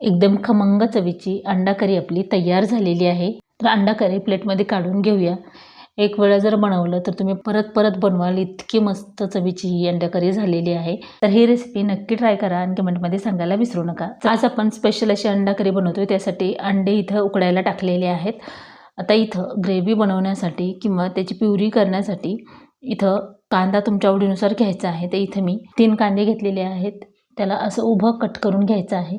एकदम खमंग चवीची अंडा करी आपली तयार झालेली आहे। तर अंडा करी प्लेटमध्ये काढून घेऊया। एक वेळा जर बनवलं तर तुम्ही परत परत बनवाल, इतकी मस्त चवीची ही अंडा करी झालेली आहे। तर ही रेसिपी नक्की ट्राय करा आणि कमेंटमध्ये सांगायला विसरू नका। आज आपण स्पेशल अशी अंडा करी बनवतोय, त्यासाठी अंडे इथं उकडायला टाकलेले आहेत। आता इथं ग्रेव्ही बनवण्यासाठी किंवा त्याची प्युरी करण्यासाठी इथं कांदा तुमच्या आवडीनुसार घ्यायचा आहे। तर इथं मी 3 कांदे घेतलेले आहेत, त्याला असं उभं कट करून घ्यायचं आहे।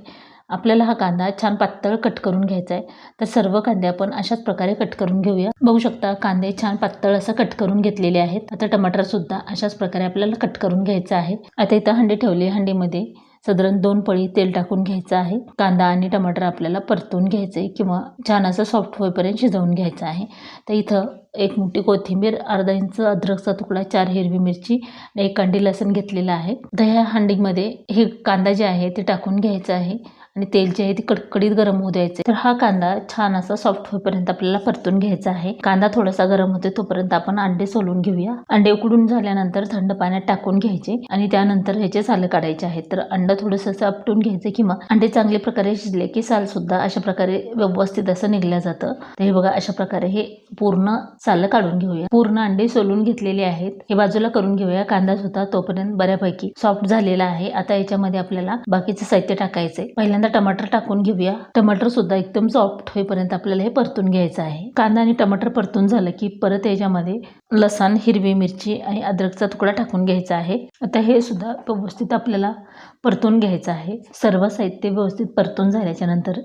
आपल्याला हा कांदा छान पातळ कट करून घ्यायचा आहे। तर सर्व कांदे आपण अशाच प्रकारे कट करून घेऊया। बघू शकता कांदे छान पातळ असं कट करून घेतलेले आहेत। आता टमाटर सुद्धा अशाच प्रकारे आपल्याला कट करून घ्यायचं आहे। आता इथं हंडी ठेवली, हंडीमध्ये साधारण 2 पळी तेल टाकून घ्यायचं आहे। कांदा आणि टमाटर आपल्याला परतून घ्यायचे किंवा छान असं सॉफ्ट होईपर्यंत शिजवून घ्यायचं आहे। तर इथं 1 मोठी कोथिंबीर, अर्धा इंच अद्रकचा तुकडा, 4 हिरवी मिरची आणि 1 कांडी लसूण घेतलेला आहे। तर ह्या हंडीमध्ये हे कांदा जे आहे ते टाकून घ्यायचं आहे आणि तेल जे आहे ते कडकडीत गरम होऊ द्यायचे। तर हा कांदा छान असा सॉफ्ट होईपर्यंत आपल्याला परतून घ्यायचा आहे। कांदा थोडासा गरम होते तोपर्यंत आपण अंडे सोलून घेऊया। अंडे उकडून झाल्यानंतर थंड पाण्यात टाकून घ्यायचे आणि त्यानंतर ह्याचे साल काढायचे आहेत। तर अंड थोडंसं आपटून घ्यायचे किंवा अंडे चांगल्या प्रकारे शिजले की साल सुद्धा अशा प्रकारे व्यवस्थित असं निघलं जातं। तर हे बघा, अशा प्रकारे हे पूर्ण साल काढून घेऊया। पूर्ण अंडे सोलून घेतलेले आहेत, हे बाजूला करून घेऊया। कांदा सुद्धा तोपर्यंत बऱ्यापैकी सॉफ्ट झालेला आहे। आता याच्यामध्ये आपल्याला बाकीचं साहित्य टाकायचंय। पहिल्यांदा टमाटर टाकून घेऊया। टमाटर सुद्धा एकदम सॉफ्ट होईपर्यंत आपल्याला हे परतून घ्यायचं आहे। कांदा आणि टमाटर परतून झालं की परत याच्यामध्ये लसूण, हिरवी मिरची आणि अद्रकचा तुकडा टाकून घ्यायचा आहे। आता हे सुद्धा व्यवस्थित आपल्याला परतून घ्यायचं आहे। सर्व साहित्य व्यवस्थित परतून झाल्याच्या नंतर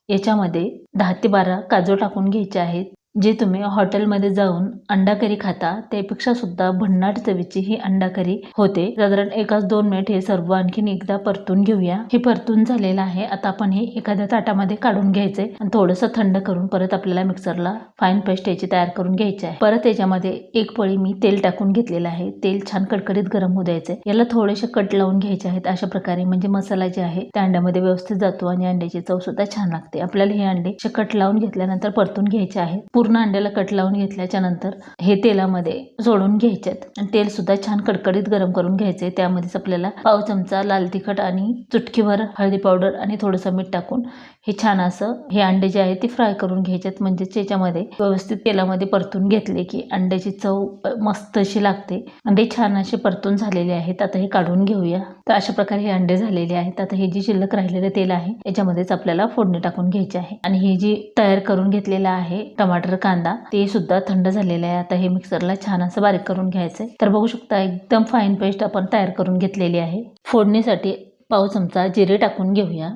याच्यामध्ये 10 ते 12 काजू टाकून घ्यायचे आहेत। जे तुम्ही हॉटेलमध्ये जाऊन अंडा करी खाता त्यापेक्षा सुद्धा भन्नाट चवीची ही अंडा करी होते। साधारण 1-2 मिनिट हे सर्व आणखीन एकदा परतून घेऊया। हे परतून झालेलं आहे। आता आपण हे एखाद्या ताटामध्ये काढून घ्यायचंय आणि थोडंसं थंड करून परत आपल्याला मिक्सरला फाईन पेस्ट याची तयार करून घ्यायची आहे। परत याच्यामध्ये 1 पळी मी तेल टाकून घेतलेलं आहे। तेल छान कडकडीत गरम होऊ द्यायचंय। याला थोडेसे कट लावून घ्यायचे आहेत अशा प्रकारे, म्हणजे मसाला जे आहे त्या अंड्यामध्ये व्यवस्थित जातो आणि अंड्याची चव सुद्धा छान लागते। आपल्याला हे अंडे कट लावून घेतल्यानंतर परतून घ्यायचे आहे। पूर्ण अंड्याला कट लावून घेतल्याच्या नंतर हे तेलामध्ये सोडून घ्यायचे आणि तेल सुद्धा छान कडकडीत गरम करून घ्यायचे। त्यामध्येच आपल्याला पाव चमचा लाल तिखट आणि चुटकीभर हळदी पावडर आणि थोडंसं मीठ टाकून हे छान असं हे अंडे जे आहे ते फ्राय करून घ्यायचे। म्हणजे त्याच्यामध्ये व्यवस्थित तेलामध्ये परतून घेतले की अंड्याची चव मस्त अशी लागते। अंडे छान असे परतून झालेले आहेत। आता हे काढून घेऊया। तर अशा प्रकारे हे अंडे झालेले आहेत। आता हे जी शिल्लक राहिलेले तेल आहे याच्यामध्येच आपल्याला फोडणी टाकून घ्यायची आहे आणि हे जी तयार करून घेतलेला आहे टमाटर, कांदा, ते सुद्धा थंड झालेलं आहे। आता हे मिक्सरला छान असं बारीक करून घ्यायचंय। तर बघू शकता एकदम फाईन पेस्ट आपण तयार करून घेतलेली आहे। फोडणीसाठी पाव चमचा जिरे टाकून घेऊया।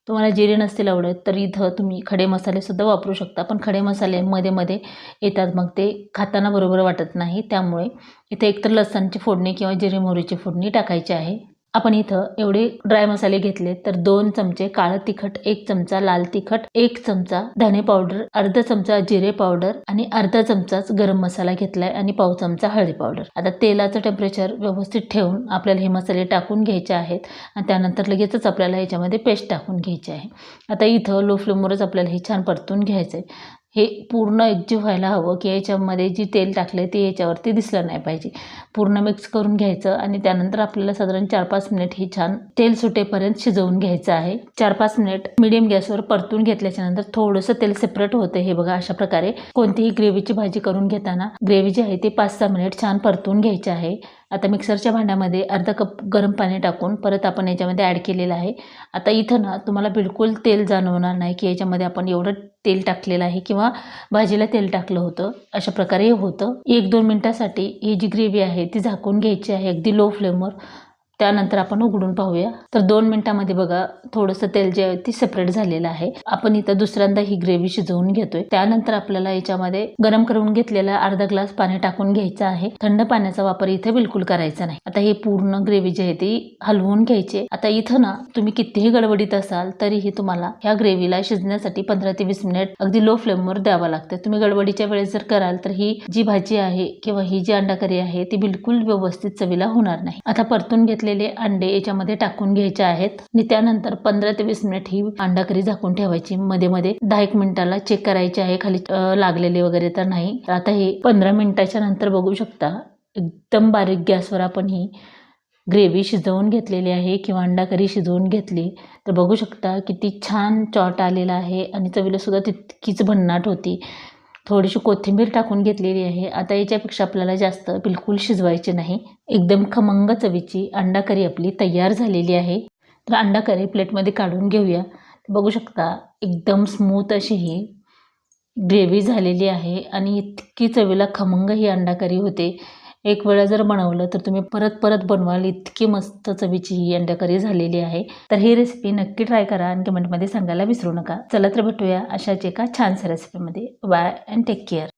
तुम्हाला जिरे नसतील आवडत तर इथं तुम्ही खडे मसाले सुद्धा वापरू शकता, पण खडे मसाले मध्ये मध्ये येतात, मग ते खाताना बरोबर वाटत नाही। त्यामुळे इथे एकतर लसणची फोडणी किंवा जिरे मोहरीची फोडणी टाकायची आहे। आपण इथं एवढे ड्राय मसाले घेतले तर 2 चमचे काळं तिखट, 1 चमचा लाल तिखट, 1 चमचा धने पावडर, अर्धा चमचा जिरे पावडर आणि अर्धा चमचाच गरम मसाला घेतलाय आणि पाव चमचा हळदी पावडर। आता तेलाचं टेम्परेचर व्यवस्थित ठेवून आपल्याला हे मसाले टाकून घ्यायचे आहेत आणि त्यानंतर लगेचच आपल्याला याच्यामध्ये पेस्ट टाकून घ्यायची आहे। आता इथं लो फ्लेमवरच आपल्याला हे छान परतून घ्यायचंय। हे पूर्ण एकजीव व्हायला हवं की याच्यामध्ये जी तेल टाकले ते याच्यावरती दिसलं नाही पाहिजे। पूर्ण मिक्स करून घ्यायचं आणि त्यानंतर आपल्याला साधारण 4-5 मिनिट हे छान तेल सुटेपर्यंत शिजवून घ्यायचं आहे। 4-5 मिनिट मीडियम गॅसवर परतून घेतल्याच्या नंतर थोडंसं तेल सेपरेट होते। हे बघा, अशा प्रकारे कोणतीही ग्रेव्हीची भाजी करून घेताना ग्रेव्ही जी आहे ती 5-6 मिनिट छान परतून घ्यायची आहे। आता मिक्सरच्या भांड्यामध्ये अर्धा कप गरम पाणी टाकून परत आपण याच्यामध्ये ॲड केलेलं आहे। आता इथं ना तुम्हाला बिलकुल तेल जाणवणार नाही की याच्यामध्ये आपण एवढं तेल टाकलेलं आहे किंवा भाजीला तेल टाकलं होतं, अशा प्रकारे हे होतं। 1-2 मिनिटासाठी ही जी ग्रेव्ही आहे ती झाकून घ्यायची आहे अगदी लो फ्लेमवर। त्यानंतर आपण उघडून पाहूया। तर 2 मिनिटांमध्ये बघा थोडंसं तेल जे आहे ते सेपरेट झालेलं आहे। आपण इथं दुसऱ्यांदा ही ग्रेव्ही शिजवून घेतोय। त्यानंतर आपल्याला याच्यामध्ये गरम करून घेतलेला अर्धा ग्लास पाणी टाकून घ्यायचं आहे। थंड पाण्याचा वापर इथे बिलकुल करायचा नाही। आता हे पूर्ण ग्रेव्ही जी आहे ती हलवून घ्यायची। आता इथं ना तुम्ही कितीही गडबडीत असाल तरीही तुम्हाला ह्या ग्रेव्हीला शिजण्यासाठी 15 ते 20 मिनिट अगदी लो फ्लेमवर द्यावं लागतं। तुम्ही गडबडीच्या वेळेस जर कराल तर ही जी भाजी आहे किंवा ही जी अंडा करी आहे ती बिलकुल व्यवस्थित चवीला होणार नाही। आता परतून घेतलेले अंडे याच्यामध्ये टाकून घ्यायचे आहेत आणि त्यानंतर 15 ते 20 मिनिट ही अंडा करी झाकून ठेवायची। मध्ये मध्ये 10-1 मिनिटाला चेक करायचे आहे खाली लागलेले वगैरे तर नाही। आता हे 15 मिनिटाच्या नंतर बघू शकता एकदम बारीक गॅसवर आपण ही ग्रेव्ही शिजवून घेतलेली आहे किंवा अंडा करी शिजवून घेतली तर बघू शकता किती छान चॉट आलेला आहे आणि चवीलासुद्धा तितकीच भन्नाट होती. थोडीशी कोथिंबीर टाकून घेतलेली आहे. आता याच्यापेक्षा आपल्याला जास्त बिलकुल शिजवायचे नाही. एकदम खमंग चवीची अंडा करी आपली तयार झालेली आहे. तर अंडा करी प्लेटमध्ये काढून घेऊया. बघू शकता एकदम स्मूथ अशी ही ग्रेव्ही झालेली आहे आणि इतकी चवीला खमंग ही अंडा करी होते. एक वेळा जर बनवलं तर तुम्ही परत परत बनवाल, इतकी मस्त चवीची ही अंडा करी झालेली आहे. तर ही रेसिपी नक्की ट्राय करा आणि कमेंटमध्ये सांगायला विसरू नका. चला तर भेटूया अशाच एका छानशा रेसिपीमध्ये. Bye and take care.